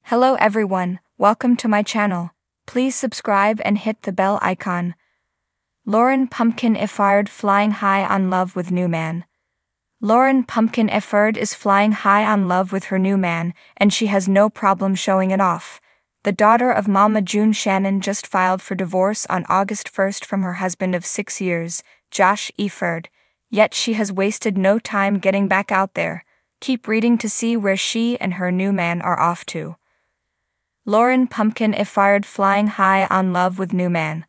Hello everyone, welcome to my channel. Please subscribe and hit the bell icon. Lauryn Pumpkin Efird flying high on love with new man. Lauryn Pumpkin Efird is flying high on love with her new man, and she has no problem showing it off. The daughter of Mama June Shannon just filed for divorce on August 1st from her husband of 6 years, Josh Efird. Yet she has wasted no time getting back out there. Keep reading to see where she and her new man are off to. Lauryn Pumpkin Efird flying high on love with new man.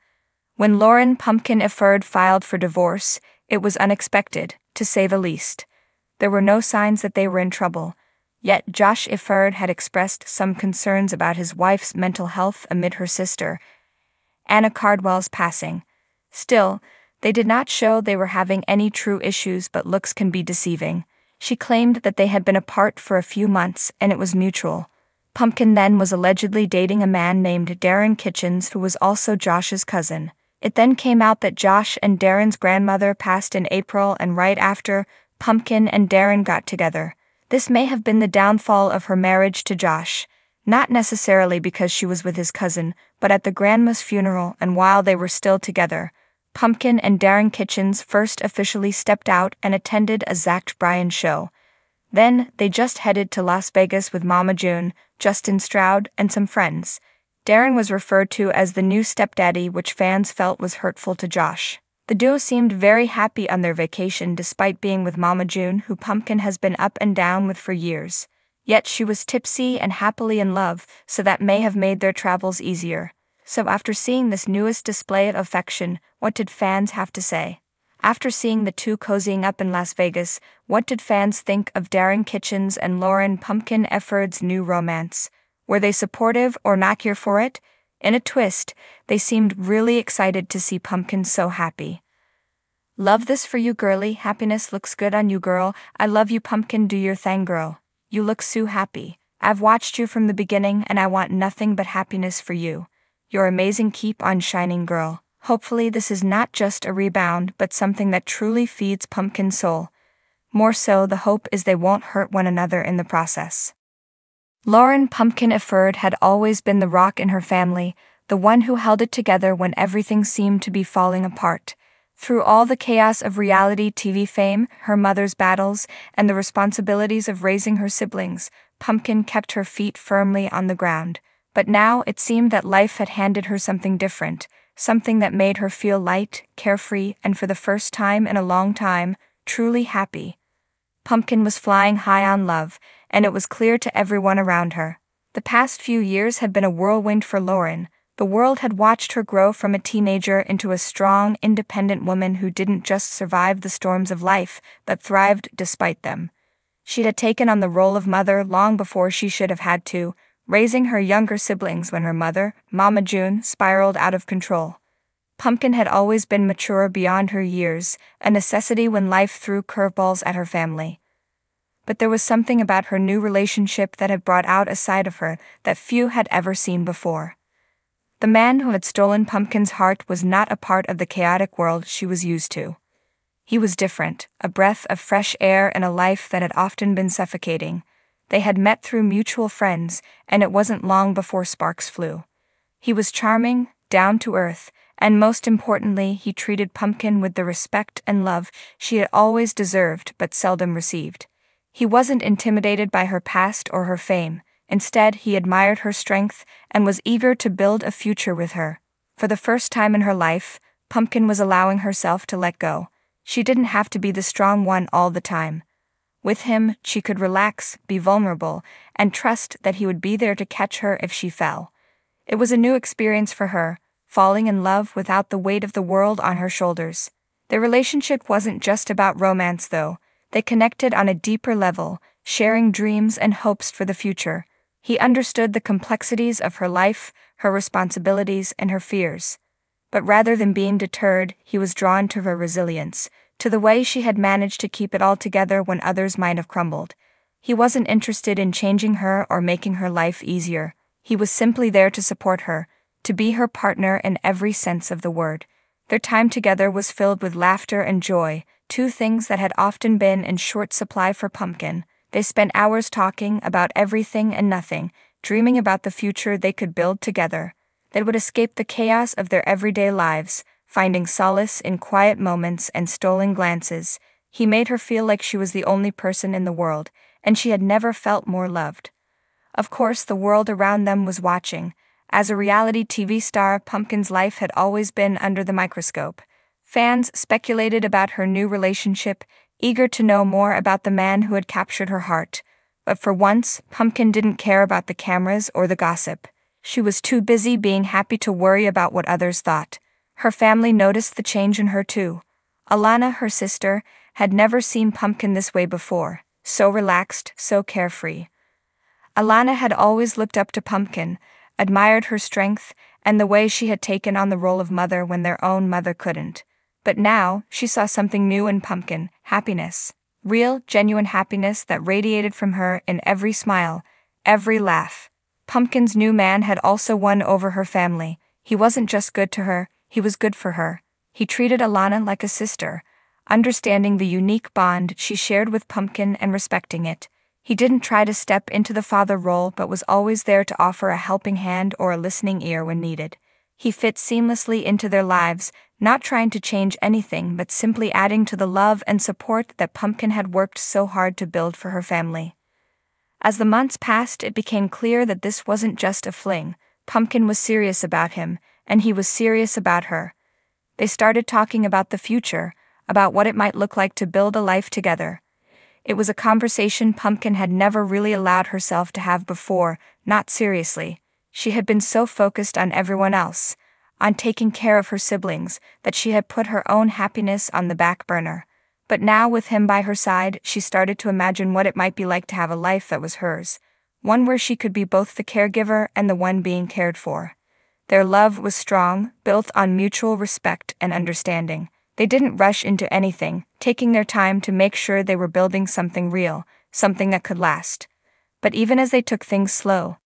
When Lauryn Pumpkin Efird filed for divorce, it was unexpected, to say the least. There were no signs that they were in trouble, yet Josh Efird had expressed some concerns about his wife's mental health amid her sister, Anna Cardwell's passing. Still, they did not show they were having any true issues, but looks can be deceiving. She claimed that they had been apart for a few months and it was mutual. Pumpkin then was allegedly dating a man named Darren Kitchens, who was also Josh's cousin. It then came out that Josh and Darren's grandmother passed in April, and right after, Pumpkin and Darren got together. This may have been the downfall of her marriage to Josh, not necessarily because she was with his cousin, but at the grandma's funeral and while they were still together. Pumpkin and Darren Kitchens first officially stepped out and attended a Zach Bryan show. Then, they just headed to Las Vegas with Mama June, Justin Stroud, and some friends. Darren was referred to as the new stepdaddy, which fans felt was hurtful to Josh. The duo seemed very happy on their vacation despite being with Mama June, who Pumpkin has been up and down with for years. Yet she was tipsy and happily in love, so that may have made their travels easier. So after seeing this newest display of affection, what did fans have to say? After seeing the two cozying up in Las Vegas, what did fans think of Darren Kitchens and Lauryn Pumpkin Efird's new romance? Were they supportive or not here for it? In a twist, they seemed really excited to see Pumpkin so happy. Love this for you, girly. Happiness looks good on you, girl. I love you, Pumpkin. Do your thing, girl. You look so happy. I've watched you from the beginning and I want nothing but happiness for you. You're amazing. Keep on shining, girl. Hopefully this is not just a rebound, but something that truly feeds Pumpkin's soul. More so, the hope is they won't hurt one another in the process. Lauryn Pumpkin Efird had always been the rock in her family, the one who held it together when everything seemed to be falling apart. Through all the chaos of reality TV fame, her mother's battles, and the responsibilities of raising her siblings, Pumpkin kept her feet firmly on the ground. But now it seemed that life had handed her something different. Something that made her feel light, carefree, and for the first time in a long time, truly happy. Pumpkin was flying high on love, and it was clear to everyone around her. The past few years had been a whirlwind for Lauryn. The world had watched her grow from a teenager into a strong, independent woman who didn't just survive the storms of life, but thrived despite them. She had taken on the role of mother long before she should have had to, raising her younger siblings when her mother, Mama June, spiraled out of control. Pumpkin had always been mature beyond her years, a necessity when life threw curveballs at her family. But there was something about her new relationship that had brought out a side of her that few had ever seen before. The man who had stolen Pumpkin's heart was not a part of the chaotic world she was used to. He was different, a breath of fresh air in a life that had often been suffocating. They had met through mutual friends, and it wasn't long before sparks flew. He was charming, down to earth, and most importantly, he treated Pumpkin with the respect and love she had always deserved but seldom received. He wasn't intimidated by her past or her fame. Instead, he admired her strength and was eager to build a future with her. For the first time in her life, Pumpkin was allowing herself to let go. She didn't have to be the strong one all the time. With him, she could relax, be vulnerable, and trust that he would be there to catch her if she fell. It was a new experience for her, falling in love without the weight of the world on her shoulders. Their relationship wasn't just about romance, though. They connected on a deeper level, sharing dreams and hopes for the future. He understood the complexities of her life, her responsibilities, and her fears. But rather than being deterred, he was drawn to her resilience, to the way she had managed to keep it all together when others might have crumbled. He wasn't interested in changing her or making her life easier. He was simply there to support her, to be her partner in every sense of the word. Their time together was filled with laughter and joy, two things that had often been in short supply for Pumpkin. They spent hours talking about everything and nothing, dreaming about the future they could build together, that would escape the chaos of their everyday lives, finding solace in quiet moments and stolen glances. He made her feel like she was the only person in the world, and she had never felt more loved. Of course, the world around them was watching. As a reality TV star, Pumpkin's life had always been under the microscope. Fans speculated about her new relationship, eager to know more about the man who had captured her heart. But for once, Pumpkin didn't care about the cameras or the gossip. She was too busy being happy to worry about what others thought. Her family noticed the change in her too. Alana, her sister, had never seen Pumpkin this way before, so relaxed, so carefree. Alana had always looked up to Pumpkin, admired her strength, and the way she had taken on the role of mother when their own mother couldn't. But now, she saw something new in Pumpkin: happiness. Real, genuine happiness that radiated from her in every smile, every laugh. Pumpkin's new man had also won over her family. He wasn't just good to her, he was good for her. He treated Alana like a sister, understanding the unique bond she shared with Pumpkin and respecting it. He didn't try to step into the father role but was always there to offer a helping hand or a listening ear when needed. He fit seamlessly into their lives, not trying to change anything but simply adding to the love and support that Pumpkin had worked so hard to build for her family. As the months passed, it became clear that this wasn't just a fling. Pumpkin was serious about him, and he was serious about her. They started talking about the future, about what it might look like to build a life together. It was a conversation Pumpkin had never really allowed herself to have before, not seriously. She had been so focused on everyone else, on taking care of her siblings, that she had put her own happiness on the back burner. But now, with him by her side, she started to imagine what it might be like to have a life that was hers, one where she could be both the caregiver and the one being cared for. Their love was strong, built on mutual respect and understanding. They didn't rush into anything, taking their time to make sure they were building something real, something that could last. But even as they took things slow,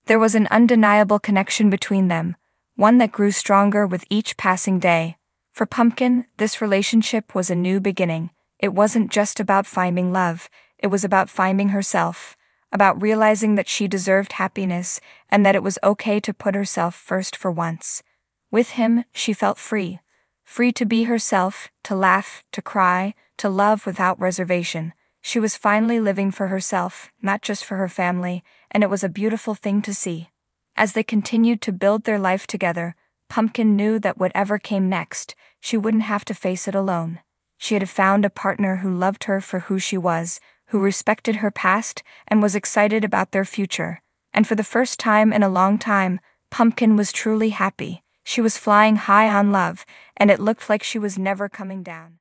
there was an undeniable connection between them, one that grew stronger with each passing day. For Pumpkin, this relationship was a new beginning. It wasn't just about finding love, it was about finding herself, about realizing that she deserved happiness and that it was okay to put herself first for once. With him, she felt free. Free to be herself, to laugh, to cry, to love without reservation. She was finally living for herself, not just for her family, and it was a beautiful thing to see. As they continued to build their life together, Pumpkin knew that whatever came next, she wouldn't have to face it alone. She had found a partner who loved her for who she was, who respected her past and was excited about their future. And for the first time in a long time, Pumpkin was truly happy. She was flying high on love, and it looked like she was never coming down.